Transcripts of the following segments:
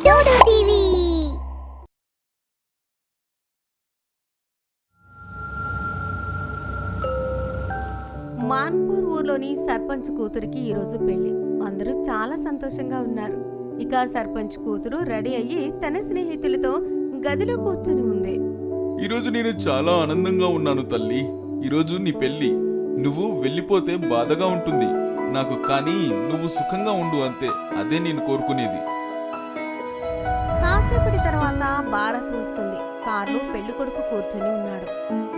Dodo TV. Manpur ఊర్లోని సర్పంచ్ కూతురికి ఈరోజు పెళ్లి. అందరూ చాలా సంతోషంగా ఉన్నారు. ఇక సర్పంచ్ కూతురు రెడీ అయ్యి తన స్నేహితులతో గదిలో కూర్చొని ఉంది. ఈరోజు నేను చాలా ఆనందంగా ఉన్నాను తల్లి. ఈరోజు నీ పెళ్లి. నువ్వు వెళ్ళిపోతే బాధగా ఉంటుంది నాకు, కానీ నువ్వు సుఖంగా ఉండు అంతే. అదే నేను కోరుకునేది. కాసేపటి తర్వాత భారత్ వస్తుంది. కారులో పెళ్లి కొడుకు కూర్చొని ఉన్నాడు.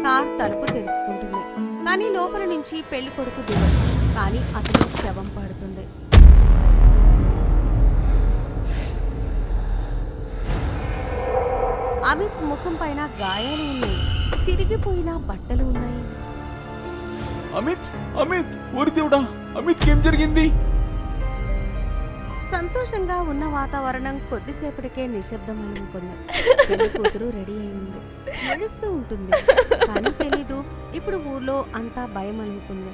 కార్ తలుపు తెరుచుకుంటుంది, కానీ లోపల నుంచి పెళ్లి కొడుకు దిగడు. కానీ అతని శవం పడుతుంది. అమిత్ ముఖం పైన గాయాలు ఉన్నాయి, చిరిగిపోయిన బట్టలు ఉన్నాయి. అమిత్, అమిత్, ఓరి దేవుడా, అమిత్ ఏం జరిగింది? సంతోషంగా ఉన్న వాతావరణం కొద్దిసేపటికే నిశ్శబ్దం అనుకుంది. పెళ్లి కూతురు రెడీ అయి ఉంది, నడుస్తూ ఉంటుంది. కానీ తెలీదు ఇప్పుడు ఊర్లో అంతా భయం అనుకుంది.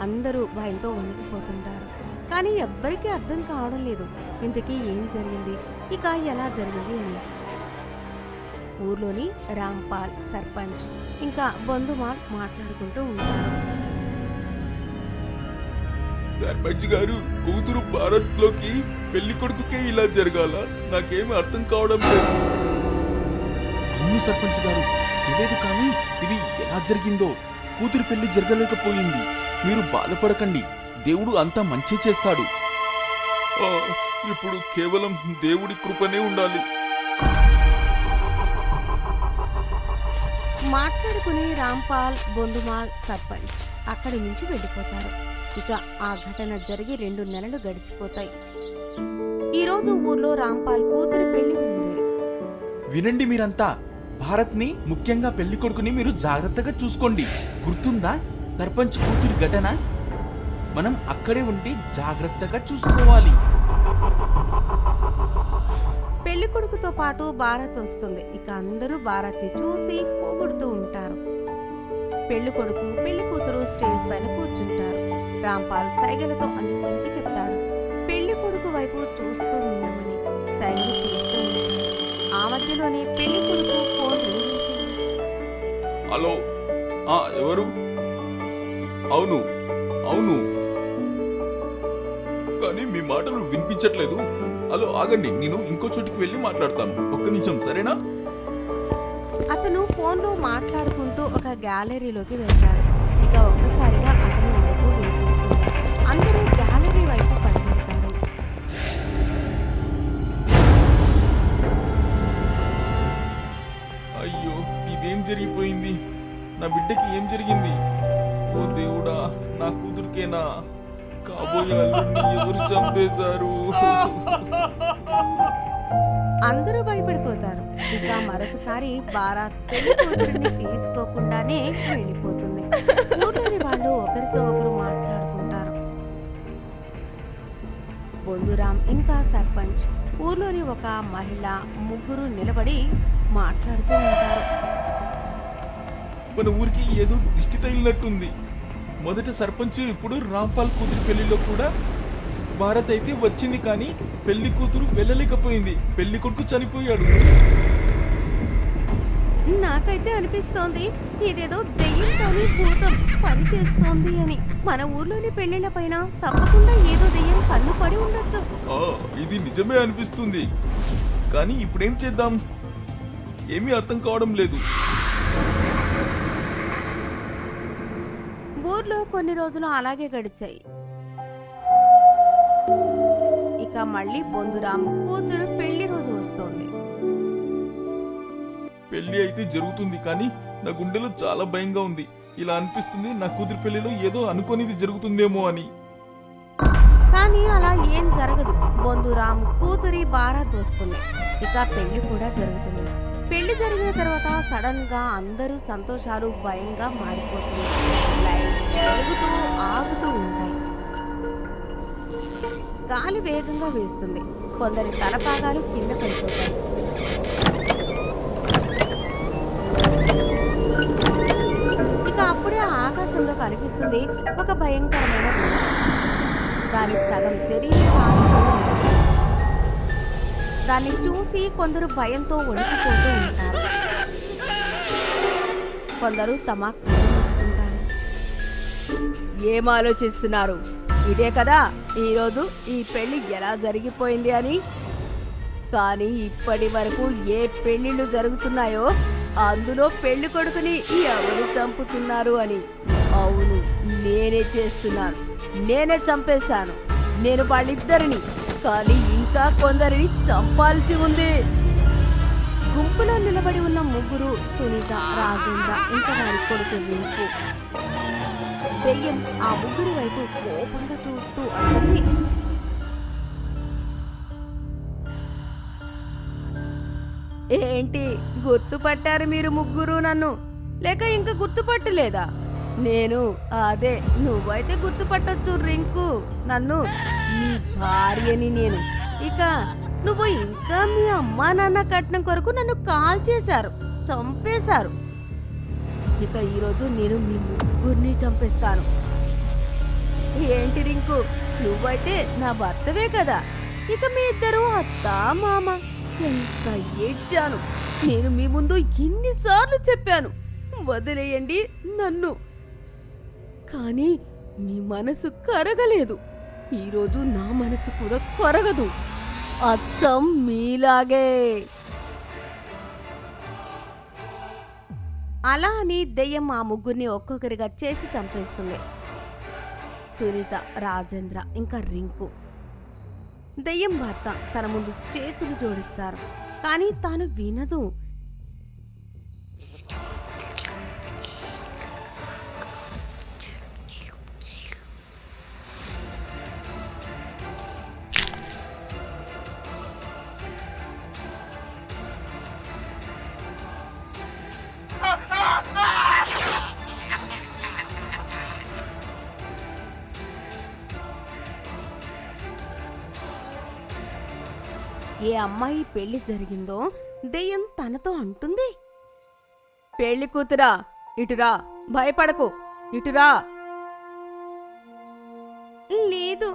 అందరూ భయంతో వణికిపోతుంటారు. కానీ ఎవ్వరికీ అర్థం కావడం లేదు ఇంతకీ ఏం జరిగింది, ఇక ఎలా జరిగింది అని. ఊర్లోని రాంపాల్, సర్పంచ్ ఇంకా బొందుమాల్ మాట్లాడుకుంటూ ఉంటారు. సర్పంచ్ గారు, కూతురు భారత్ లోకి పెళ్లి కొడుకుకే ఇలా జరగాల? నాకేమీ అర్థం కావడం లేదు. అవును సర్పంచ్ గారు, తెలియదు, కానీ ఇది ఎలా జరిగిందో. కూతురు పెళ్లి జరగలేకపోయింది. మీరు బాధపడకండి, దేవుడు అంతా మంచి చేస్తాడు. ఇప్పుడు కేవలం దేవుడి కృపనే ఉండాలి. మాట్లాడుకుని రాంపాల్, బొందుమాల్, సర్పంచ్ అక్కడి నుంచి వెళ్ళిపోతారు. ఇక ఆ ఘటన జరిగి 2 నెలలు గడిచిపోతాయి. ఈరోజు ఊర్లో రాంపాల్ కూతురి పెళ్లి ఉంది. వినండి మీరంతా, భారత్ ని, ముఖ్యంగా పెళ్లి కొడుకుని మీరు జాగ్రత్తగా చూసుకోండి. గుర్తుందా సర్పంచ్ కూతురి ఘటన? మనం అక్కడే ఉండి జాగ్రత్తగా చూసుకోవాలి. పెళ్లి కొడుకుతో పాటు భారత్ వస్తుంది. ఇక అందరూ భారత్ ని చూసి పోగొడుతూ ఉంటారు. పెళ్లి కొడుకు, పెళ్లి కూతురు స్టేజ్ పైన కూర్చుంటారు. రాంపాల్ సైగలతో అందరికీ చెప్తాడు పెళ్లి కొడుకు వైపు చూస్తూ ఉండమని. సైగలు చూస్తూ ఉంటాడు. ఆ మధ్యలోనే పెళ్లి కొడుకు ఫోన్ రింగ్ చేసింది. హలో, ఎవరు? అవును అవును, కానీ మీ మాటలు వినిపించట్లేదు. హలో, ఆగండి, నేను ఇంకో చోటికి వెళ్ళి మాట్లాడతాను. ఒక్క నిమిషం, సరేనా? అతను ఫోన్లో మాట్లాడుకుంటూ ఒక గ్యాలరీలోకి వెళ్తాడు. ఇక ఒక్కసారిగా అతని అరుపు వినిపిస్తుంది. అందరూ గ్యాలరీ వైపు పరిగెడతారు. అయ్యో, ఇదేం జరిగిపోయింది? నా బిడ్డకి ఏం జరిగింది? ఓ దేవుడా, నా కూతురికేనా? కాబోయే అల్లుడిని ఎవరు చంపేశారు? అందరూ భయపడిపోతారు. ఇక మరొకసారి భారత్ పెళ్లి కూతురిని తీసుకోకుండానే వెళ్ళిపోతుంది. ఊర్లోని వాళ్ళు ఒకరితో ఒకరు మాట్లాడుకుంటారు. బొందురాం ఇంకా సర్పంచ్, ఊర్లోని ఒక మహిళ, ముగ్గురు నిలబడి మాట్లాడుతూ ఉంటారు. మన ఊరికి ఏదో దిష్టి తగిలినట్టుంది. మొదట సర్పంచ్, ఇప్పుడు రాంపాల్ కూతురి పెళ్లిలో కూడా భారత్ అయితే వచ్చింది, కానీ పెళ్లి కూతురు వెళ్ళలేకపోయింది. పెళ్లి కొడుకు చనిపోయాడు. నాకైతే అనిపిస్తోంది ఇదేదో దెయ్యం కానీ భూతం పని చేస్తోంది అని. మన ఊర్లోని పెళ్లిళ్ల పైన తప్పకుండా ఏదో దెయ్యం కన్ను పడి ఉండొచ్చు. ఇది నిజమే అనిపిస్తుంది, కానీ ఇప్పుడేం చేద్దాం? ఏమీ అర్థం కావడం లేదు. ఊర్లో కొన్ని రోజులు అలాగే గడిచాయి. ఇక మళ్ళీ బొందురాం కూతురు పెళ్లి రోజు వస్తోంది. పెళ్లి అయితే జరుగుతుంది, కానీ నా గుండెలో చాలా భయంగా ఉంది. ఇలా అనిపిస్తుంది, నా కూతురి పెళ్లిలో ఏదో అనుకోనిది జరుగుతుందేమో అని. కానీ అలా ఏం జరగదు. బొందురాం కూతురి భారత్ వస్తుంది. ఇక పెళ్లి కూడా జరుగుతుంది. పెళ్లి జరిగిన తర్వాత సడన్ గా అందరూ సంతోషాలు భయంగా మారిపోతుంది. లైట్స్ వెలుగుతూ ఆగుతూ ఉంటాయి. గాలి వేగంగా వేస్తుంది. కొందరి తలపాగాలు కింద పడిపోతాయి. ఇక అప్పుడే ఆకాశంలో కనిపిస్తుంది ఒక భయంకరమైన దాని సగం శరీరం దాన్ని చూసి కొందరు భయంతో వణికిపోతూ ఉంటారు. కొందరు తమ కళ్ళు మూసుకుంటారు. ఏం ఆలోచిస్తున్నారు? ఇదే కదా ఈరోజు ఈ పెళ్లి ఎలా జరిగిపోయింది అని. కానీ ఇప్పటి వరకు ఏ పెళ్లిళ్ళు జరుగుతున్నాయో అందులో పెళ్లి కొడుకుని ఎవరు చంపుతున్నారు అని. అవును, నేనే చేస్తున్నాను. నేనే చంపేశాను. నేను వాళ్ళిద్దరిని, కానీ ఇంకా కొందరిని చంపాల్సి ఉంది. గుంపులో నిలబడి ఉన్న ముగ్గురు సునీత, రాజేంద్ర ఇంకా వారి కొడుకు రింకు. దెయ్యం ఆ ముగ్గురి వైపు కోపంగా చూస్తూ అంటుంది, ఏంటి గుర్తుపట్టారు మీరు ముగ్గురు నన్ను? లేక ఇంకా గుర్తుపట్టలేదా? నేను అదే, నువ్వైతే గుర్తుపట్టొచ్చు రింకు, నన్ను నీ భార్యని నేను. ఇక నువ్వు ఇంకా మీ అమ్మా నాన్న కట్నం కొరకు నన్ను కాల్ చేశారు, చంపేశారు. ఇక ఈరోజు నేను మీ ముగ్గురిని చంపేస్తాను. ఏంటి రింకు, నువ్వైతే నా భర్తవే కదా. ఇక మీ ఇద్దరు అత్త మామ. ఎంత ఏడ్చాను నేను మీ ముందు, ఎన్నిసార్లు చెప్పాను వదిలేయండి నన్ను. కానీ నీ మనసు కరగలేదు. ఈరోజు నా మనసు కూడా కరగదు, అచ్చం మీలాగే. అలా అని దెయ్యం ఆ ముగ్గురిని ఒక్కొక్కరిగా చేసి చంపేస్తుంది. సునీత, రాజేంద్ర ఇంకా రింకు. దెయ్యం భర్త తన ముందు చేతులు జోడిస్తారు, కానీ తాను వినదు. ఏ అమ్మాయి పెళ్లి జరిగిందో దెయ్యం తనతో అంటుంది, పెళ్లి కూతురా ఇటురా, భయపడకు, ఇటురా. లేదు,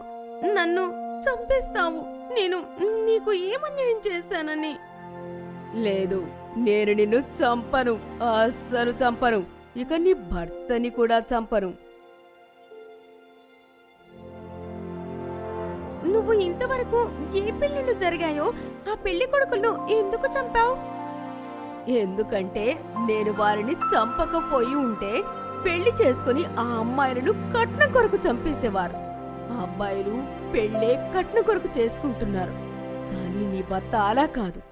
నన్ను చంపేస్తావు. నేను నీకు ఏమన్యాయం చేశానని. లేదు, నేను నిన్ను చంపను, అస్సలు చంపను. ఇక నీ భర్తని కూడా చంపను. నువ్వు ఇంతవరకు ఏ పెళ్లిళ్ళు జరిగాయో ఆ పెళ్లి కొడుకులను ఎందుకు చంపావు? ఎందుకంటే నేను వారిని చంపకపోయి ఉంటే పెళ్లి చేసుకుని ఆ అమ్మాయిలను కట్నం కొరకు చంపేసేవారు. ఆ అబ్బాయిలు పెళ్లే కట్నం కొరకు చేసుకుంటున్నారు. కానీ నీ భర్త అలా కాదు.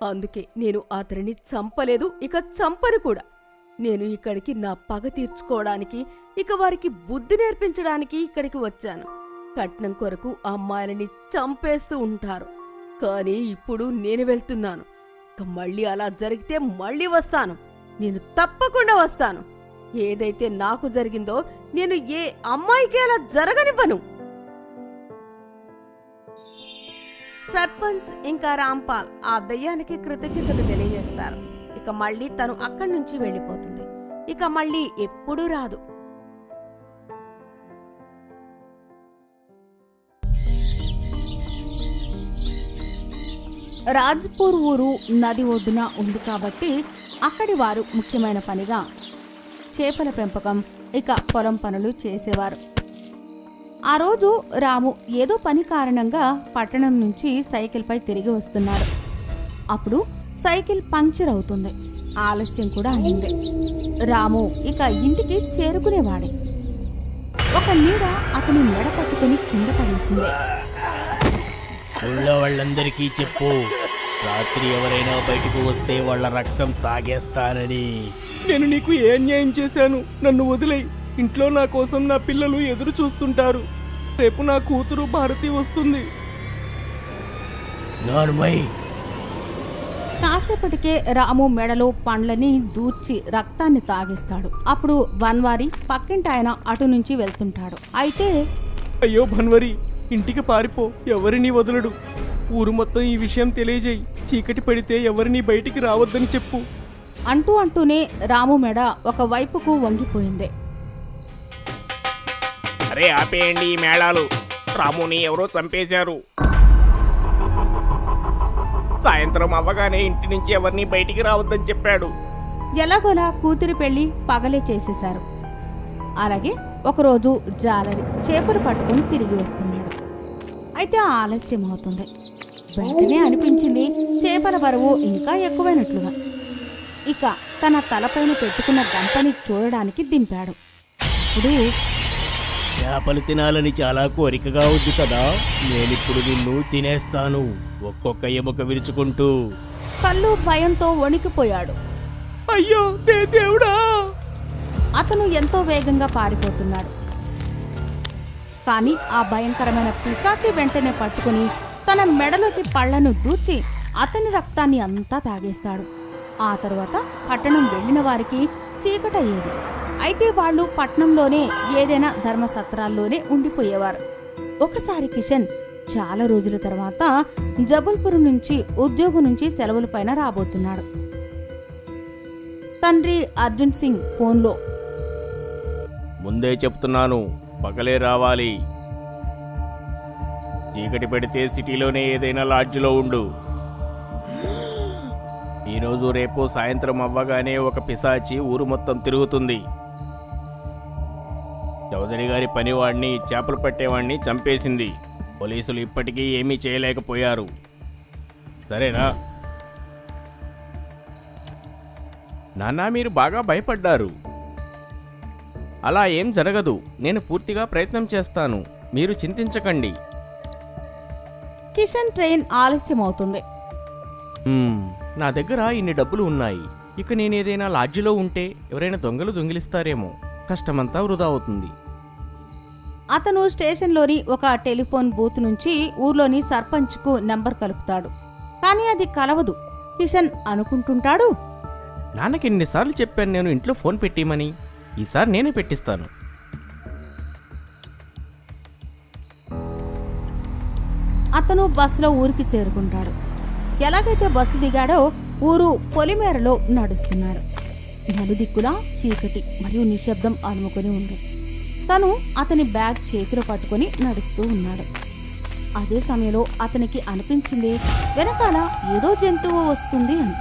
అందుకే నేను అతనిని చంపలేదు, ఇక చంపను కూడా. నేను ఇక్కడికి నా పగ తీర్చుకోవడానికి, ఇక వారికి బుద్ధి నేర్పించడానికి ఇక్కడికి వచ్చాను. కట్నం కొరకు అమ్మాయిలని చంపేస్తూ ఉంటారు. కానీ ఇప్పుడు నేను వెళ్తున్నాను. ఇక మళ్ళీ అలా జరిగితే మళ్ళీ వస్తాను. నేను తప్పకుండా వస్తాను. ఏదైతే నాకు జరిగిందో నేను ఏ అమ్మాయికి అలా జరగనివ్వను. సర్పంచ్ ఇంకా రాంపాల్ ఆ దయ్యానికి కృతజ్ఞతలు తెలియజేస్తారు. ఇక మళ్ళీ తను అక్కడి నుంచి వెళ్ళిపోతుంది. ఇక మళ్ళీ ఎప్పుడూ రాదు. రాజ్పూర్ ఊరు నది ఒడ్డున ఉంది కాబట్టి అక్కడి వారు ముఖ్యమైన పనిగా చేపల పెంపకం, ఇక పొలం పనులు చేసేవారు. ఆ రోజు రాము ఏదో పని కారణంగా పట్టణం నుంచి సైకిల్పై తిరిగి వస్తున్నాడు. అప్పుడు సైకిల్ పంక్చర్ అవుతుంది. ఆలస్యం కూడా అయింది. రాము ఇక ఇంటికి చేరుకునేవాడే. ఒక నీడ అతని మెడ పట్టుకుని కింద పడేసింది. ఊళ్ళో వాళ్ళందరికీ చెప్పు, రాత్రి ఎవరైనా బయటకు వస్తే వాళ్ళ రక్తం తాగేస్తానని. నేను నీకు ఏ అన్యాయం చేశాను? నన్ను వదిలేయ్. ఇంట్లో నా కోసం నా పిల్లలు ఎదురు చూస్తుంటారు. రేపు నా కూతురు భారతి వస్తుంది. నార్మయ్. కాసేపటికే రాము మెడలో పండ్లని దూర్చి రక్తాన్ని తాగిస్తాడు. అప్పుడు బన్వారి పక్కింటి ఆయన అటు నుంచి వెళ్తుంటాడు. అయితే అయ్యో భన్వరి, ఇంటికి పారిపో, ఎవరిని వదలడు. ఊరు మొత్తం ఈ విషయం తెలియజేయి. చీకటి పడితే ఎవరిని బయటికి రావద్దని చెప్పు. అంటూనే రాము మెడ ఒక వైపుకు వంగిపోయింది. అరే ఆపేయండి ఈ మేళాలు, రాముని ఎవరో చంపేశారు. సాయంత్రం అవ్వగానే ఇంటి నుంచి ఎవరిని బయటికి రావద్దని చెప్పాడు. ఎలాగోలా కూతురి పెళ్లి పగలే చేసేశారు. అలాగే ఒకరోజు జాలరి చేపలు పట్టుకుని తిరిగి వస్తున్నాడు. అయితే ఆలస్యం అవుతుంది. వెంటనే అనిపించింది చేపల బరువు ఇంకా ఎక్కువైనట్లుగా. ఇక తన తలపైన పెట్టుకున్న గంపని చూడడానికి దింపాడు. ఇప్పుడు చేపలు తినాలని చాలా కోరికగా ఉంది కదా, నేనిప్పుడు నిన్ను తినేస్తాను, ఒక్కొక్క ఎముక విరుచుకుంటూ. కళ్ళు భయంతో వణికిపోయాడు. అయ్యో దేవుడా! అతను ఎంతో వేగంగా పారిపోతున్నాడు. కానీ ఆ భయంకరమైన పిశాచి వెంటనే పట్టుకుని తన మెడలోకి పళ్లను దూర్చి అతని రక్తాన్ని అంతా తాగేస్తాడు. ఆ తరువాత పట్టణం వెళ్ళిన వారికి చీకటయ్యేది. అయితే వాళ్ళు పట్నంలోనే ఏదైనా ధర్మసత్రాల్లోనే ఉండిపోయేవారు. ఒకసారి కిషన్ చాలా రోజుల తర్వాత జబల్పూర్ నుంచి ఉద్యోగం నుంచి సెలవుల పైన రాబోతున్నాడు. తండ్రి అర్జున్ సింగ్ ఫోన్లో, ముందే చెప్తున్నాను, పగలే రావాలి. చీకటి పెడితే సిటీలోనే ఏదైనా లాడ్జిలో ఉండు. ఈరోజు రేపు సాయంత్రం అవ్వగానే ఒక పిశాచి ఊరు మొత్తం తిరుగుతుంది. చౌదరి గారి పనివాడిని, చేపలు పట్టేవాడిని చంపేసింది. పోలీసులు ఇప్పటికీ ఏమీ చేయలేకపోయారు. సరేనా? నాన్న, మీరు బాగా భయపడ్డారు. అలా ఏం జరగదు. నేను పూర్తిగా ప్రయత్నం చేస్తాను, మీరు చింతించకండి. కిషన్ ట్రైన్ ఆలస్యం అవుతుంది. నా దగ్గర ఇన్ని డబ్బులు ఉన్నాయి. ఇక నేనేదైనా లాడ్జిలో ఉంటే ఎవరైనా దొంగలు దొంగిలిస్తారేమో. కష్టమంతా వృధా అవుతుంది. అతను స్టేషన్లోని ఒక టెలిఫోన్ బూత్ నుంచి ఊర్లోని సర్పంచ్కు నెంబర్ కలుపుతాడు. కానీ అది కలవదు. కిషన్ అనుకుంటుంటాడు, నాన్నకి ఎన్నిసార్లు చెప్పాను నేను ఇంట్లో ఫోన్ పెట్టిమని. ఈసారి నేనే పెట్టిస్తాను. అతను బస్సులో ఊరికి చేరుకుంటాడు. ఎలాగైతే బస్సు దిగాడో ఊరు పొలిమేరలో నడుస్తున్నాడు. నలుదిక్కులా చీకటి మరియు నిశ్శబ్దం అలుముకొని ఉంది. తను అతని బ్యాగ్ చేతిలో పట్టుకొని నడుస్తూ ఉన్నాడు. అదే సమయంలో అతనికి అనిపించింది వెనకాల ఏదో జంతువు వస్తుంది అని.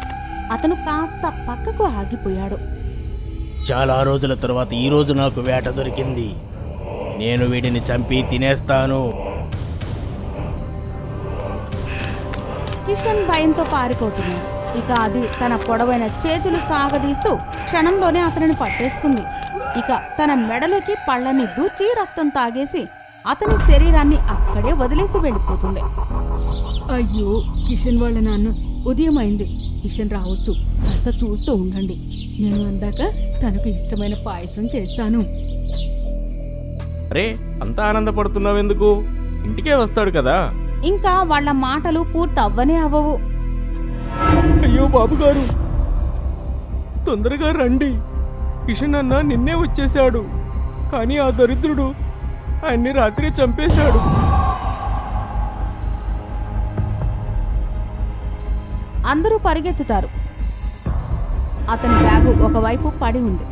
అతను కాస్త పక్కకు ఆగిపోయాడు. చాలా రోజుల తర్వాత ఈరోజు నాకు వేట దొరికింది. నేను వీటిని చంపి తినేస్తాను. కిషన్ భయంతో పారిపోతున్నాడు. ఇక అది తన పొడవైన చేతులు సాగదీస్తూ క్షణంలోనే అతనిని పట్టేసుకుంది. ఇక తన మెడలోకి పళ్ళని దూచి రక్తం తాగేసి అతని శరీరాన్ని అక్కడే వదిలేసి వెళ్ళిపోతుంది. అయ్యో, కిషన్ వాళ్ళ నాన్న ఉదయం అయింది. కిషన్ రావచ్చు, కాస్త చూస్తూ ఉండండి. నేను అందాక తనకు ఇష్టమైన పాయసం చేస్తాను. అరే, అంతా ఆనందపడుతున్నావెందుకు? ఇంటికే వస్తాడు కదా. ఇంకా వాళ్ళ మాటలు పూర్తి అవ్వనే అవ్వవు. అయ్యో బాబుగారు, తొందరగా రండి. కిషన్ అన్న నిన్నే వచ్చేశాడు, కానీ ఆ దరిద్రుడు ఆయన్ని రాత్రి చంపేశాడు. అందరూ పరిగెత్తుతారు. అతని బ్యాగు ఒకవైపు పడి ఉంది.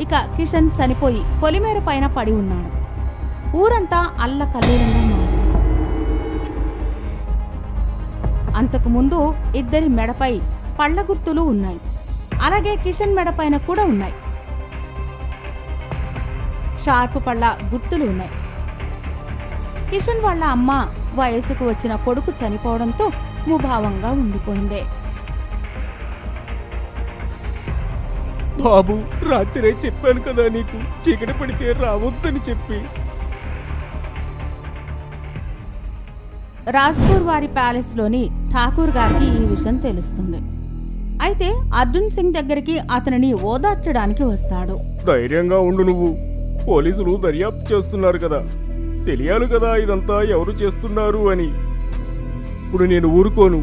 ఇక కిషన్ చనిపోయి పొలిమేర పైన పడి ఉన్నాడు. ఊరంతా అల్లకల్లోలంగా మారింది. అంతకుముందు ఇద్దరి మెడపై పళ్ళ గుర్తులు ఉన్నాయి. అలాగే కిషన్ మెడపైన కూడా ఉన్నాయి. షార్ప్ పళ్ళ గుర్తులు ఉన్నాయి. కిషన్ వాళ్ళ అమ్మ వయసుకు వచ్చిన కొడుకు చనిపోవడంతో ముభావంగా ఉండిపోయింది. బాబు, రాత్రే చెప్పాను కదా నీకు, చీకటి పడితే రావద్దని చెప్పి. రాజ్పూర్ వారి ప్యాలెస్లోని ఠాకూర్ గారికి ఈ విషయం తెలుస్తుంది. అయితే అర్జున్ సింగ్ దగ్గరికి అతనిని ఓదార్చడానికి వస్తాడు. ధైర్యంగా ఉండు, నువ్వు పోలీసులు దర్యాప్తు చేస్తున్నారు కదా, తెలియాలి కదా ఇదంతా ఎవరు చేస్తున్నారు అని. ఇప్పుడు నేను ఊరుకోను.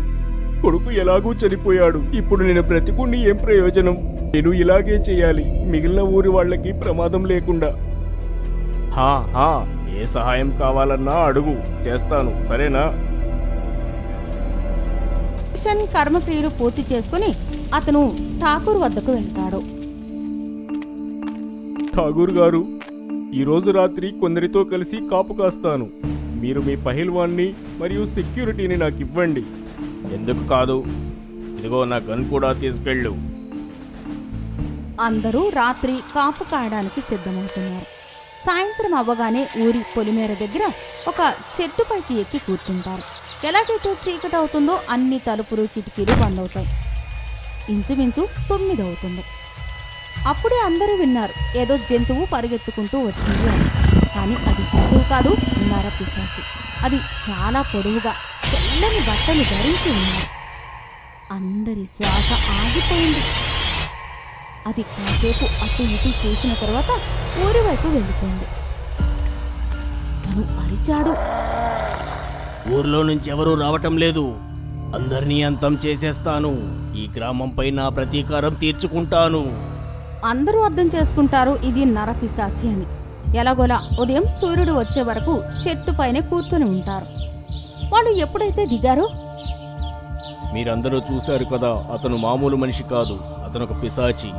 కొడుకు ఎలాగూ చనిపోయాడు. ఇప్పుడు నేను బ్రతికుండి ఏం ప్రయోజనం? నేను ఇలాగే చేయాలి, మిగిలిన ఊరి వాళ్ళకి ప్రమాదం లేకుండా. ఏ సహాయం కావాలన్నా అడుగు, చేస్తాను, సరేనా? కిషన్ కర్మక్రియలు పూర్తి చేసుకుని అతను ఠాకూర్ వద్దకు వెళ్తాడు. ఠాగూర్ గారు, ఈరోజు రాత్రి కొందరితో కలిసి కాపు కాస్తాను. మీరు మీ పహిల్వాన్ని మరియు సెక్యూరిటీని నాకు ఇవ్వండి. ఎందుకు కాదు, ఇదిగో నా గన్ కూడా తీసుకెళ్ళు. అందరూ రాత్రి కాపు కాయడానికి సిద్ధమవుతున్నారు. సాయంత్రం అవ్వగానే ఊరి పొలిమేర దగ్గర ఒక చెట్టుపైకి ఎక్కి కూర్చుంటారు. ఎలాగైతే చీకటి అవుతుందో అన్ని తలుపులు కిటికీలు బంద్ అవుతాయి. ఇంచుమించు 9 అవుతుంది. అప్పుడే అందరూ విన్నారు ఏదో జంతువు పరిగెత్తుకుంటూ వచ్చింది అని. కానీ అది జంతువు కాదు, నరపిశాచి. అది చాలా పొడవుగా తెల్లని బట్టలు ధరించి ఉన్నారు. అందరి శ్వాస ఆగిపోయింది. అది కాసేపు అటు ఇటు చూసిన తర్వాత ఊరి వైపు వెళ్ళిపోయింది. తను అరిచాడు. ఊర్లో నుంచి ఎవరూ రావటం లేదు. అందరినీ అంతం చేసేస్తాను. ఈ గ్రామంపై నా ప్రతీకారం తీర్చుకుంటాను. అందరూ అర్థం చేసుకుంటారు ఇది నరపిశాచి అని. ఎలాగోలా ఉదయం సూర్యుడు వచ్చే వరకు చెట్టు పైనే కూర్చొని ఉంటారు. వాళ్ళు ఎప్పుడైతే దిగారో, మీరందరూ చూశారు కదా, అతను మామూలు మనిషి కాదు, అతను ఒక పిశాచి.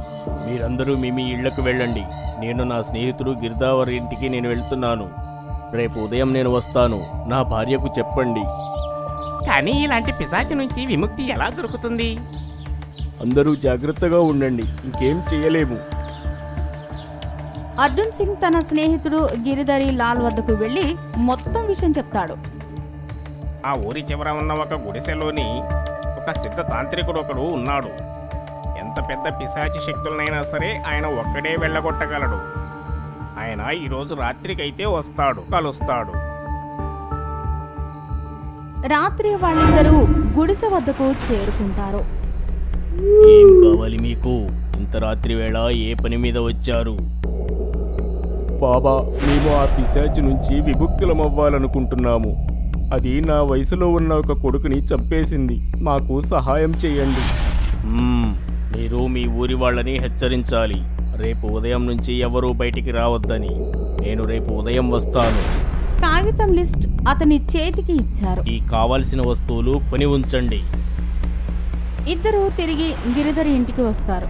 మీరందరూ మీ ఇళ్లకు వెళ్ళండి. నేను నా స్నేహితుడు గిరిదావరి ఇంటికి నేను వెళ్తున్నాను. రేపు ఉదయం నేను వస్తాను. నా భార్యకు చెప్పండి. కానీ ఇలాంటి పిశాచి నుంచి విముక్తి ఎలా దొరుకుతుంది? అందరూ జాగ్రత్తగా ఉండండి, ఇంకేం చేయలేము. అర్జున్ సింగ్ తన స్నేహితుడు గిరిధరి లాల్ వద్దకు వెళ్లి మొత్తం విషయం చెప్తాడు. ఆ ఊరి చివర ఉన్న ఒక గుడిసెలోని ఒక సిద్ధ తాంత్రికుడు ఒకడు ఉన్నాడు. ఎంత పెద్ద పిశాచి శక్తులనైనా సరే ఆయన ఒక్కడే వెళ్ళగొట్టగలడు. ఆయన ఈరోజు రాత్రికైతే వస్తాడు, కలుస్తాడు. రాత్రి వాళ్ళిద్దరూ గుడిసె వద్దకు చేరుకుంటారు. ఏం కావాలి మీకు? ఇంత రాత్రి వేళ ఏ పని మీద వచ్చారు? బాబా, మేము ఆ పిశాచి నుంచి విముక్తులమవ్వాలనుకుంటున్నాము. అది నా వయసులో ఉన్న ఒక కొడుకుని చంపేసింది. మాకు సహాయం చేయండి. మీరు మీ ఊరి వాళ్ళని హెచ్చరించాలి. రేపు ఉదయం నుంచి ఎవరూ బయటికి రావద్దని. నేను రేపు ఉదయం వస్తాను. కాగితం లిస్ట్ అతని చేతికి ఇచ్చారు. ఈ కావలసిన వస్తువులు కొని ఉంచండి. ఇద్దరూ తిరిగి గిరిధరి ఇంటికి వస్తారు.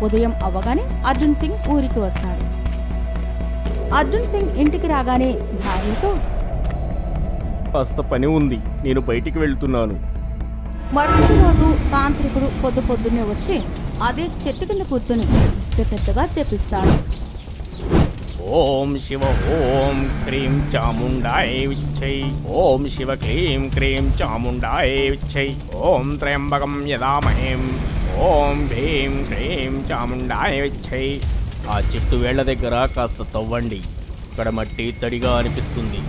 ఉదయం అవ్వగానే అర్జున్ సింగ్ ఊరికి వస్తాడు. అర్జున్ సింగ్ ఇంటికి రాగానే భార్యతో, కాస్త పని ఉంది, నేను బయటికి వెళ్తున్నాను. మరుసటి రోజు తాంత్రికుడు పొద్దున్నే వచ్చి అదే చెట్టు కింద కూర్చొని పెద్దగా చెప్పిస్తాడు. ఓం శివ ఓం క్రీం చాముండాయ విచ్చై. ఓం శివ క్లీం క్రీం చాముండాయ విచ్చై. ఓం త్రయంబకం యదామహేం. ఓం భీం క్రీం చాముండాయ విచ్చై. ఆ చెట్టు వేళ్ల దగ్గర కాస్త తవ్వండి. ఇక్కడ మట్టి తడిగా అనిపిస్తుంది.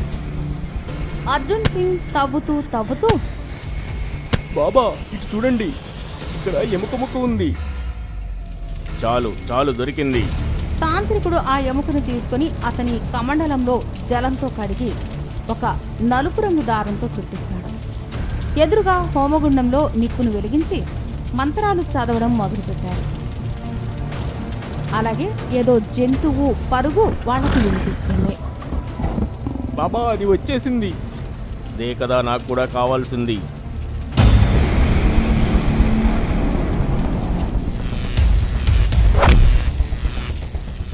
అర్జున్ సింగ్ తవ్వుతూ బాబా, ఇటు చూడండి, ఇక్కడ ఎముక ముక్క ఉంది. చాలు చాలు, దొరికింది. తాంత్రికుడు ఆ ఎముకను తీసుకుని అతని కమండలంలో జలంతో కడిగి ఒక నలుపు రంగు దారంతో చుట్టిస్తాడు. ఎదురుగా హోమగుండంలో నిప్పును వెలిగించి మంత్రాలు చదవడం మొదలుపెట్టారు. అలాగే ఏదో జంతువు పరుగు వాళ్ళకి వినిపిస్తుంది. బాబా, అది వచ్చేసింది. అదే కదా నాకు కూడా కావాల్సింది.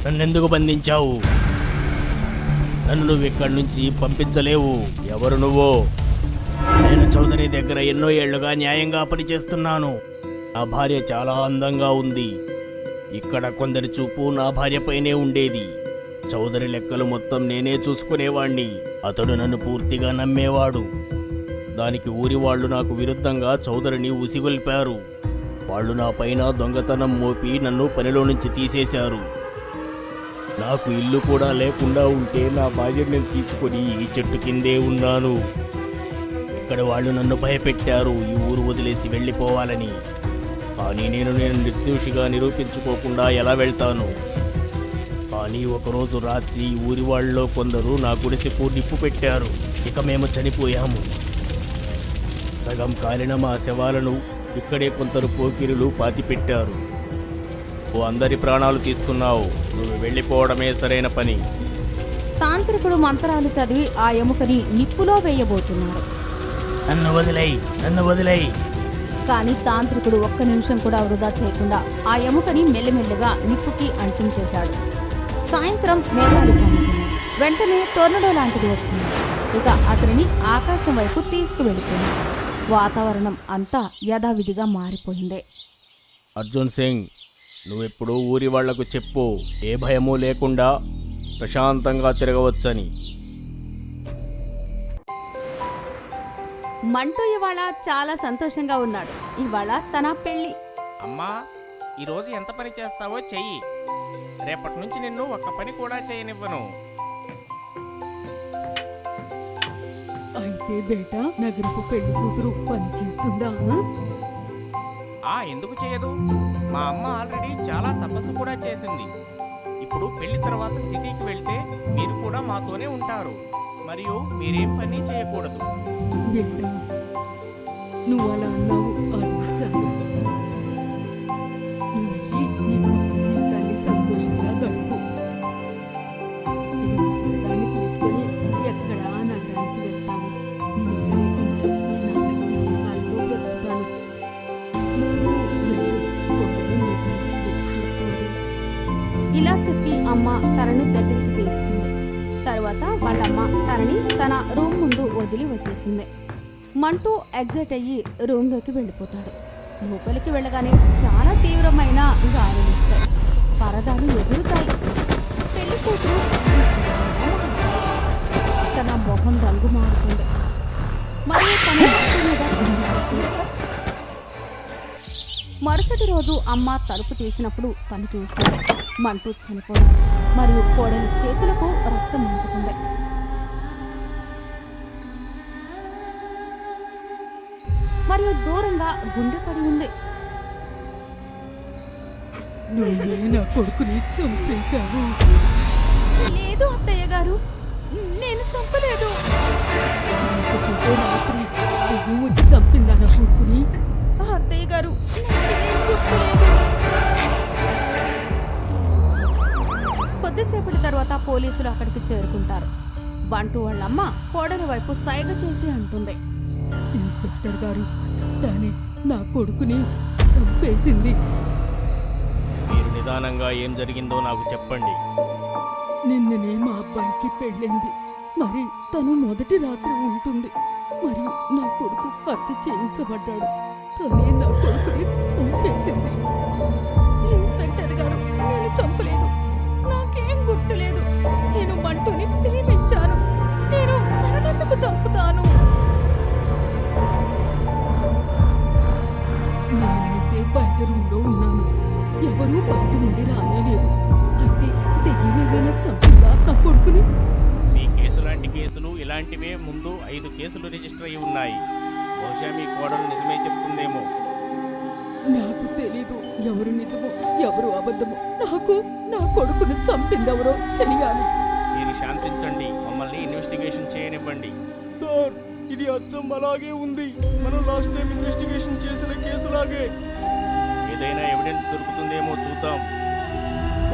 నన్నెందుకు బంధించావు? నన్ను నువ్వు ఇక్కడి నుంచి పంపించలేవు. ఎవరు నువ్వు? నేను చౌదరి దగ్గర ఎన్నో ఏళ్లుగా న్యాయంగా పనిచేస్తున్నాను. నా భార్య చాలా అందంగా ఉంది. ఇక్కడ కొందరి చూపు నా భార్యపైనే ఉండేది. చౌదరి లెక్కలు మొత్తం నేనే చూసుకునేవాణ్ణి. అతడు నన్ను పూర్తిగా నమ్మేవాడు. దానికి ఊరి వాళ్ళు నాకు విరుద్ధంగా చౌదరిని ఉసిగొల్పారు. వాళ్ళు నా పైన దొంగతనం మోపి నన్ను పనిలో నుంచి తీసేశారు. నాకు ఇల్లు కూడా లేకుండా ఉంటే నా భార్యను నేను తీసుకొని ఈ చెట్టు కిందే ఉన్నాను. ఇక్కడ వాళ్ళు నన్ను భయపెట్టారు ఈ ఊరు వదిలేసి వెళ్ళిపోవాలని. కానీ నేను నిర్దోషిగా నిరూపించుకోకుండా ఎలా వెళ్తాను? కానీ ఒకరోజు రాత్రి ఊరి వాళ్ళలో కొందరు నా గుడిసెకు నిప్పు పెట్టారు. ఇక మేము చనిపోయాము. సగం కాలిన మా శవాలను ఇక్కడే కొందరు పోకిరులు పాతిపెట్టారు. నువ్వు అందరి ప్రాణాలు తీస్తున్నావు. నువ్వు వెళ్ళిపోవడమే సరైన పని. తాంత్రికుడు మంత్రాలు చదివి ఆ ఎముకని నిప్పులో వేయబోతున్నాడు. నన్ను వదిలేయ్. కానీ తాంత్రికుడు ఒక్క నిమిషం కూడా వృధా చేయకుండా ఆ ఎముకని మెల్లిమెల్లిగా నిప్పుకి అంటించేశాడు. సాయంత్రం మేఘాలు కమ్ముకున్నాయి. వెంటనే టోర్నడో లాంటిది వచ్చింది. ఇక అతనిని ఆకాశం వైపు తీసుకువెళుతుంది. వాతావరణం అంతా యథావిధిగా మారిపోయింది. అర్జున్ సింగ్, నువ్వెప్పుడు ఊరి వాళ్లకు చెప్పు, ఏ భయమూ లేకుండా ప్రశాంతంగా తిరగవచ్చని. మంటూ ఇవాళ చాలా సంతోషంగా ఉన్నాడు. ఇవాళ తన పెళ్లి. అమ్మా, ఈరోజు ఎంత పని చేస్తావో చెయ్యి. రేపటి నుంచి నిన్ను ఒక్క పని కూడా చేయనివ్వను. అయితే బేటా నగరపు పెళ్లి కూతురు పని చేస్తుందా? ఎందుకు చేయదు? మా అమ్మ ఆల్రెడీ చాలా తపస్సు కూడా చేసింది. ఇప్పుడు పెళ్లి తర్వాత సిటీకి వెళ్తే మీరు కూడా మాతోనే ఉంటారు. మరియు మీరేం పని చేయకూడదు. బేటా నువ్వు అలా అన్నావు, అది చాలు. నువ్వు వెళ్ళి నీ కొత్త జీవితాన్ని సంతోషంగా గడుపు. ఈ ముసలిదాన్ని తీసుకొని ఎక్కడా నగరానికి వెళ్తావు. నేను ఇక్కడే ఉంటూ మీ నాన్న జ్ఞాపకాలతో బ్రతుకుతాను. ఇప్పుడు వెళ్ళు, కోడలు నీ గురించి వేచి చూస్తుంది. ఇలా చెప్పి అమ్మ తనను దగ్గరికి తీసుకుంది. తర్వాత వాళ్ళమ్మ తనని తన రూమ్ ముందు వదిలి వచ్చేసింది. మంటూ ఎగ్జైట్ అయ్యి రూమ్లోకి వెళ్ళిపోతాడు. లోపలికి వెళ్ళగానే చాలా తీవ్రమైన గాలులుస్తాయి. పరదాలు ఎగురుతాయి. పెళ్లి కూతురు తన మొహం రంగు మారుతుంది. మరియు తన భర్త మీద కనిపిస్తుంది. మరుసటి రోజు అమ్మ తలుపు తీసినప్పుడు తను చూస్తుంది మంటూ చనిపోయింది. మరియు కోడలి చేతులకు రక్తం అంటుకుంది. మరియు దూరంగా గుండె పడి ఉంది. నువ్వే నా కొడుకుని చంపేశావు. లేదు అత్తయ్య గారు, నేను చంపలేదు. లేకపోతే రాత్రి దెయ్యం వచ్చి చంపిందా నా కొడుకుని? అత్తయ్య గారు, నాకేం గుర్తులేదు. కొద్దిసేపటి తర్వాత పోలీసులు అక్కడికి చేరుకుంటారు. బంటు వాళ్ళమ్మ కోడలి వైపు సైగ చేసి అంటుంది, ఇన్స్పెక్టర్ గారు, దాని నా కొడుకుని చంపేసింది. మీరు నిదానంగా ఏం జరిగిందో నాకు చెప్పండి. నిన్ననే మా అబ్బాయికి పెళ్ళింది. మరి తను మొదటి రాత్రి ఉంటుంది. మరియు నా కొడుకు హత్య చేయించబడ్డాడు. తనే నా కొడుకుని చంపేసింది. ఇన్స్పెక్టర్ గారు, నేను చంపలేదు. నాకేం గుర్తులేదు. నేను మంటూని ప్రేమించాను. నేను తననెందుకు చంపుతాను? నేనైతే బయట రూమ్లో ఉన్నాను. ఎవరూ బయట నుండి రానేలేదు. అయితే దెయ్యమేమైనా చంపిందా నా కొడుకుని? మీ కేసు లాంటి కేసులు ఇలాంటివే ముందు 5 కేసులు రిజిస్టర్ అయి ఉన్నాయి. బహుశా మీ కోడలు నిజమే చెప్తుందేమో. నాకు తెలీదు ఎవరు నిజమో ఎవరు అబద్ధమో. నాకు నా కొడుకును చంపిందెవరో తెలియాలి. మీరు శాంతించండి. మమ్మల్ని ఇన్వెస్టిగేషన్ చేయనివ్వండి. సార్, ఇది అచ్చం అలాగే ఉంది. మనం లాస్ట్ టైం ఇన్వెస్టిగేషన్ చేసిన కేసులాగే. ఏదైనా ఎవిడెన్స్ దొరుకుతుందేమో చూద్దాం.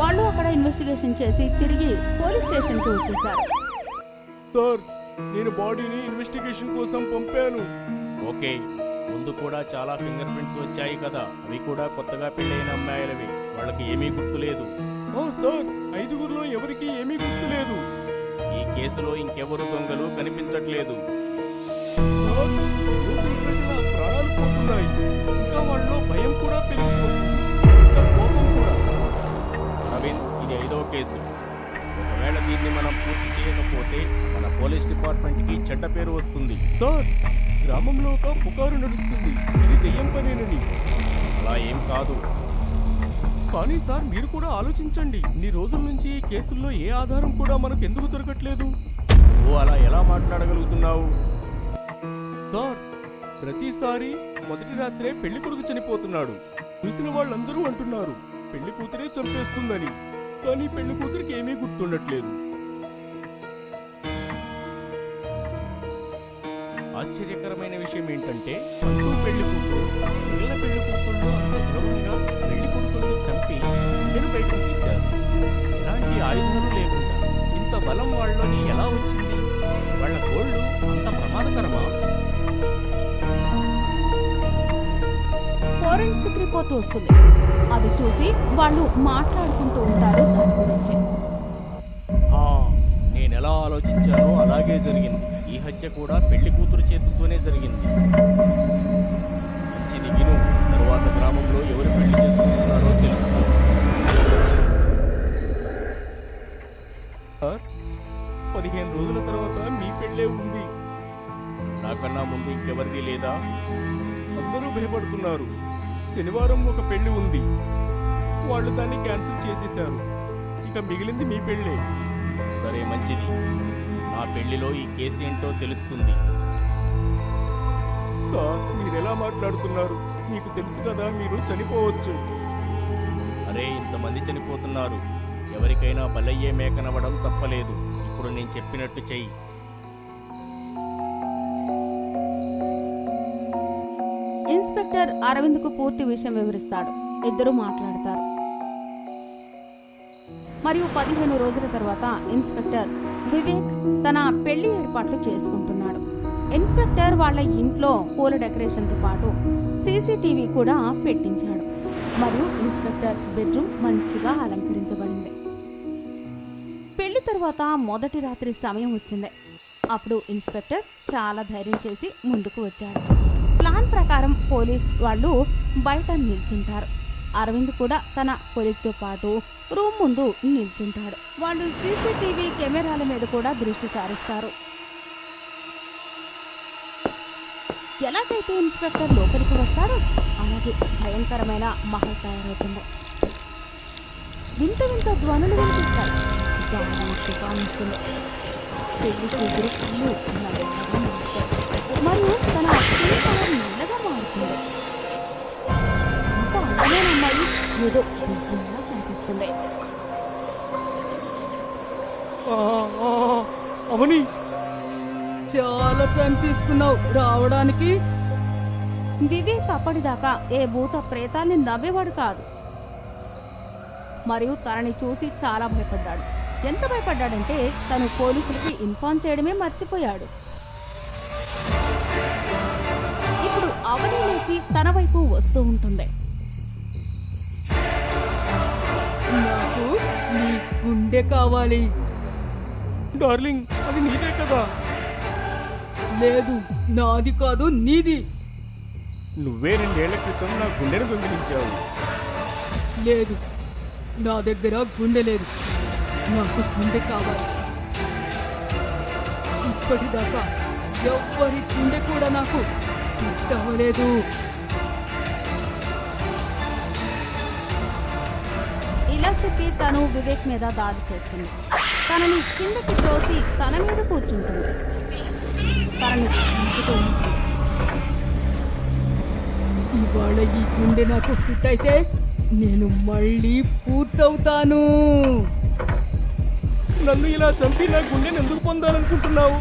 వాళ్ళు అక్కడ ఇన్వెస్టిగేషన్ చేసి తిరిగి పోలీస్ స్టేషన్కి వచ్చేశారు. సార్, నేను బాడీని ఇన్వెస్టిగేషన్ కోసం పంపాను. ఓకే, ముందు కూడా చాలా ఫింగర్ ప్రింట్స్ వచ్చాయి కదా, అవి కూడా కొత్తగా పెళ్ళైన అమ్మాయిలవి. వాళ్ళకి ఏమీ గుర్తులేదు. సార్, 5గురిలో ఎవరికీ ఏమీ గుర్తులేదు. ఈ కేసులో ఇంకెవరు దొంగలు కనిపించట్లేదు. సార్, ముస్లిం ప్రజల ప్రాణాలు పోతున్నాయి. ఇంకా వాళ్ళలో భయం కూడా పెరిగిపోతుంది. ఇంకా కోపం కూడా. అరవింద్, ఇది 5వ కేసు. ఒకవేళ దీన్ని మనం పూర్తి చేయకపోతే మన పోలీస్ డిపార్ట్మెంట్కి చెడ్డ పేరు వస్తుంది. సార్, గ్రామంలో ఒక పుకారు నడుస్తుంది, ఇది దెయ్యం పనేనని. అలా ఏం కాదు. కానీ సార్, మీరు కూడా ఆలోచించండి. ఇన్ని రోజుల నుంచి ఈ కేసుల్లో ఏ ఆధారం కూడా మనకు ఎందుకు దొరకట్లేదు? నువ్వు అలా ఎలా మాట్లాడగలుగుతున్నావు? సార్, ప్రతిసారి మొదటి రాత్రే పెళ్లి కొడుకు చనిపోతున్నాడు. చూసిన వాళ్ళందరూ అంటున్నారు పెళ్లి కూతురే చంపేస్తుందని. కానీ పెళ్లి కూతురికి ఏమీ గుర్తుండట్లేదు. ఆశ్చర్యకరమైన విషయం ఏంటంటే అంటూ పెళ్లి కూతురు మిగిలిన పెళ్లి కూతుళ్ళు అంత సులభంగా పెళ్లి కొడుకుల్ని చంపి నేను బయటకు తీశారు. ఎలాంటి ఆయుధాలు లేకుండా ఇంత బలం వాళ్ళని ఎలా వచ్చింది? వాళ్ళ గోళ్ళు అంత ప్రమాదకరమా? ఫోరెన్సిక్ రిపోర్ట్ వస్తుంది. అది చూసి వాళ్ళు మాట్లాడుకుంటూ ఉంటారు దాని గురించి. నేనెలా ఆలోచించానో అలాగే జరిగింది. ఈ హత్య కూడా పెళ్లి కూతురు చేతులతోనే జరిగింది. నాకన్నా ముందు ఇంకెవరిది లేదా? అందరూ భయపడుతున్నారు. శనివారం ఒక పెళ్లి ఉంది, వాళ్ళు దాన్ని క్యాన్సిల్ చేసేశారు. ఇక మిగిలింది మీ పెళ్ళే. సరే, మంచిది. నా పెళ్లిలో ఈ కేసు ఏంటో తెలుస్తుంది. సార్, మీరెలా మాట్లాడుతున్నారు? మీకు తెలుసు కదా, మీరు చనిపోవచ్చు. అరే, ఇంతమంది చనిపోతున్నారు. ఎవరికైనా బలయ్యే మేకనవ్వడం తప్పలేదు. ఇప్పుడు నేను చెప్పినట్టు చెయ్యి. ఇన్స్పెక్టర్ అరవింద్కు పూర్తి విషయం వివరిస్తాడు. ఇద్దరు మాట్లాడతారు. మరియు 15 రోజుల తర్వాత ఇన్స్పెక్టర్ వివేక్ తన పెళ్లి ఏర్పాట్లు చేసుకుంటున్నాడు. ఇన్స్పెక్టర్ వాళ్ళ ఇంట్లో పూల డెకరేషన్తో పాటు సీసీటీవీ కూడా పెట్టించాడు. మరియు ఇన్స్పెక్టర్ బెడ్రూమ్ మంచిగా అలంకరించబడింది. పెళ్లి తర్వాత మొదటి రాత్రి సమయం వచ్చింది. అప్పుడు ఇన్స్పెక్టర్ చాలా ధైర్యం చేసి ముందుకు వచ్చాడు. ప్లాన్ ప్రకారం పోలీస్ వాళ్ళు బయట నిల్చుంటారు. అరవింద్ కూడా తన కొలీగ్తో పాటు రూమ్ ముందు నిల్చుంటాడు. వాళ్ళు సీసీటీవీ కెమెరాల మీద కూడా దృష్టి సారిస్తారు. ఎలాగైతే ఇన్స్పెక్టర్ లోపలికి వస్తాడో అలాగే భయంకరమైన మహల్ తయారవుతుంది. వింత వింత ధ్వనులు వినిపిస్తాయి. గాలి తుఫానిస్తుంది. పెళ్లి కూతురు కళ్ళు నల్లగా మారుతాయి. మరియు తన స్కిన్ కలర్ నల్లగా మారుతుంది. ఇంత అందమైన అమ్మాయి ఏదో దివ్యంగా కనిపిస్తుంది. అవని, చాలా టైం తీసుకున్నావు రావడానికి. వివేక్ అప్పటిదాకా ఏ భూత ప్రేతాల్ని నవ్వేవాడు కాదు. మరియు తనని చూసి చాలా భయపడ్డాడు. ఎంత భయపడ్డాడంటే తను పోలీసులకి ఇన్ఫార్మ్ చేయడమే మర్చిపోయాడు. ఇప్పుడు అవని లేచి తన వైపు వస్తూ ఉంటుంది. నాకు నీ గుండె కావాలి. డార్లింగ్, అది నీదే కదా? లేదు, నాది కాదు, నీది. నువ్వే 2 ఏళ్ల క్రితం నా గుండెను దొంగిలించావు. లేదు, నా దగ్గర గుండె లేదు. నాకు గుండె కావాలి. ఇప్పటిదాకా ఎవ్వరి గుండె కూడా నాకు ఇష్టవలేదు. ఇలా చెప్పి తను వివేక్ మీద దాడి చేస్తుంది. తనని కిందకి తోసి తన మీద కూర్చుంటుంది. తనని చంపుతూ ఉంటుంది. ఇవాళ ఈ గుండె నాకు ఫిట్ అయితే నేను మళ్ళీ పూర్తవుతాను. నన్ను ఇలా చంపి నా గుండెను ఎందుకు పొందాలనుకుంటున్నావు?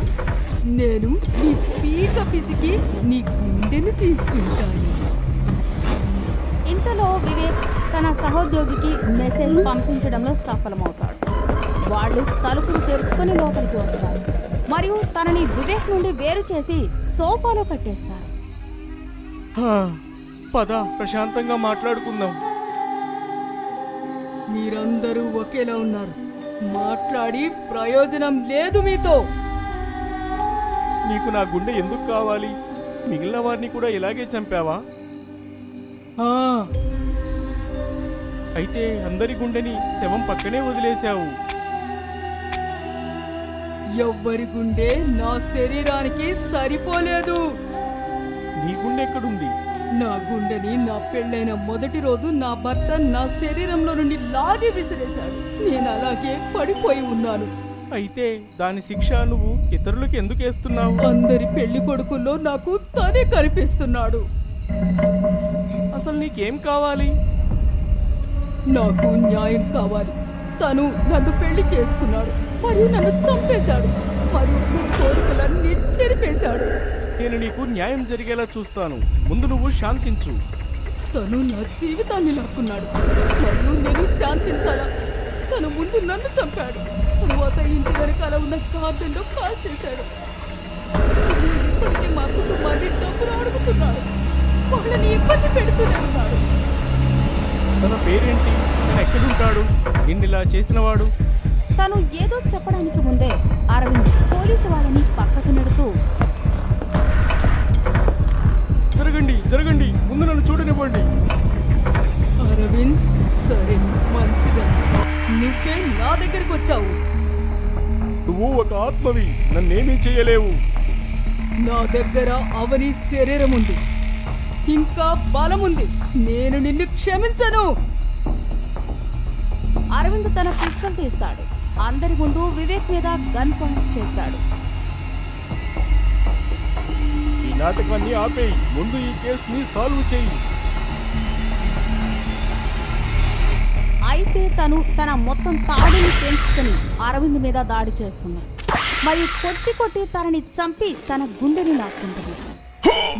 నేను నీ పీక పిసికి నీ గుండెను తీసుకుంటాను. ఇంతలో వివేక్ తన సహోద్యోగికి మెసేజ్ పంపించడంలో సఫలమవుతాడు. వాళ్ళు తలుపులు తెరుచుకొని లోపలికి వస్తారు మరియు తనని వివేక్ నుండి వేరు చేసి సోఫాలో కట్టేస్తారు. పద, ప్రశాంతంగా మాట్లాడుకుందాం. మీరందరూ ఒకేలా ఉన్నారు. మాట్లాడి ప్రయోజనం లేదు మీతో. నీకు నా గుండె ఎందుకు కావాలి? మిగిలిన వారిని కూడా ఇలాగే చంపావా? ఆ, అయితే అందరి గుండెని శవం పక్కనే వదిలేశావు. ఎవ్వరి గుండె నా శరీరానికి సరిపోలేదు. నీ గుండె ఎక్కడుంది? నా గుండెని నా పెళ్ళైన మొదటి రోజు నా భర్త నా శరీరంలో నుండి లాగి విసిరేశాడు. నేను అలాగే పడిపోయి ఉన్నాను. అయితే దాని శిక్ష నువ్వు ఇతరులకు ఎందుకు వేస్తున్నావు? అందరి పెళ్లి కొడుకుల్లో నాకు తనే కనిపిస్తున్నాడు. అసలు నీకేం కావాలి? నాకు న్యాయం కావాలి. తను నన్ను పెళ్లి చేసుకున్నాడు మరియు నన్ను చంపేశాడు మరియు నా కోరికలన్నీ చెరిపేశాడు. నేను నీకు న్యాయం జరిగేలా చూస్తాను. ముందు నువ్వు శాంతించు. తను నా జీవితాన్ని లాక్కున్నాడు మరియు నేను శాంతించాలా? తను ముందు నన్ను చంపాడు, తరువాత ఇంటి వెనకాల ఉన్న గార్డెన్లో కాల్ చేశాడు. ఇప్పటికీ మా కుటుంబాన్ని డబ్బులు అడుగుతున్నాడు. వాళ్ళని ఇబ్బంది పెడుతూనే ఉన్నాడు. తన పేరేంటి? తను ఎక్కడుంటాడు? నిన్నిలా చేసినవాడు? తను ఏదో చెప్పడానికి ముందే అరవింద్ పోలీసు వాళ్ళని పక్కకు నెడుతూ, జరగండి, జరగండి, ముందు నన్ను చూడనివ్వండి. అరవింద్, సరే మంచిదా, నువ్వే నా దగ్గరికి వచ్చావు. నువ్వు ఒక ఆత్మవి, నన్నేమీ చేయలేవు. నా దగ్గర అవని శరీరం ఉంది, ఇంకా బలం ఉంది. నేను నిన్ను క్షమించను. అరవింద్ తన పిస్టల్ తీస్తాడు. అందరి ముందు వివేక్ మీద గన్ పాయింట్ చేస్తాడు. ఈ నాటకాన్ని ఆపేయి, ముందు ఈ కేసుని సాల్వ్ చెయ్యి. అయితే తను తన మొత్తం తాడుని పెంచుకుని అరవింద్ మీద దాడి చేస్తుంది. మరియు కొట్టి కొట్టి తనని చంపి తన గుండెని నాటుకుంటుంది.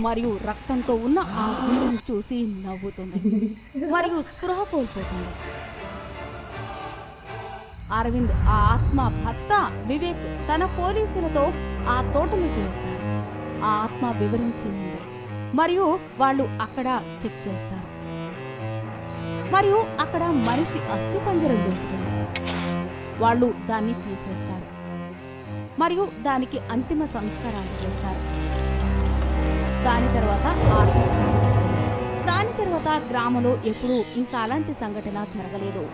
మరియు రక్తంతో ఉన్న ఆ గుండెని చూసి నవ్వుతుంది మరియు స్పృహ కోల్పోతుంది. అరవింద్ ఆ ఆత్మ భర్త వివేక్ తన పోలీసులతో ఆ తోటలోకి వెళ్తాడు. ఆ ఆత్మ వివరించి ఉంది మరియు వాళ్ళు అక్కడ చెక్ చేస్తారు. మరియు అక్కడ మనిషి అస్థిపంజరం దొరుకుతుంది. వాళ్ళు దాన్ని తీసేస్తారు మరియు దానికి అంతిమ సంస్కారాలు చేస్తారు. దాని తర్వాత ఆత్మ శాంతిస్తుంది. దాని తర్వాత గ్రామంలో ఎప్పుడూ ఇంకా అలాంటి సంఘటన జరగలేదు.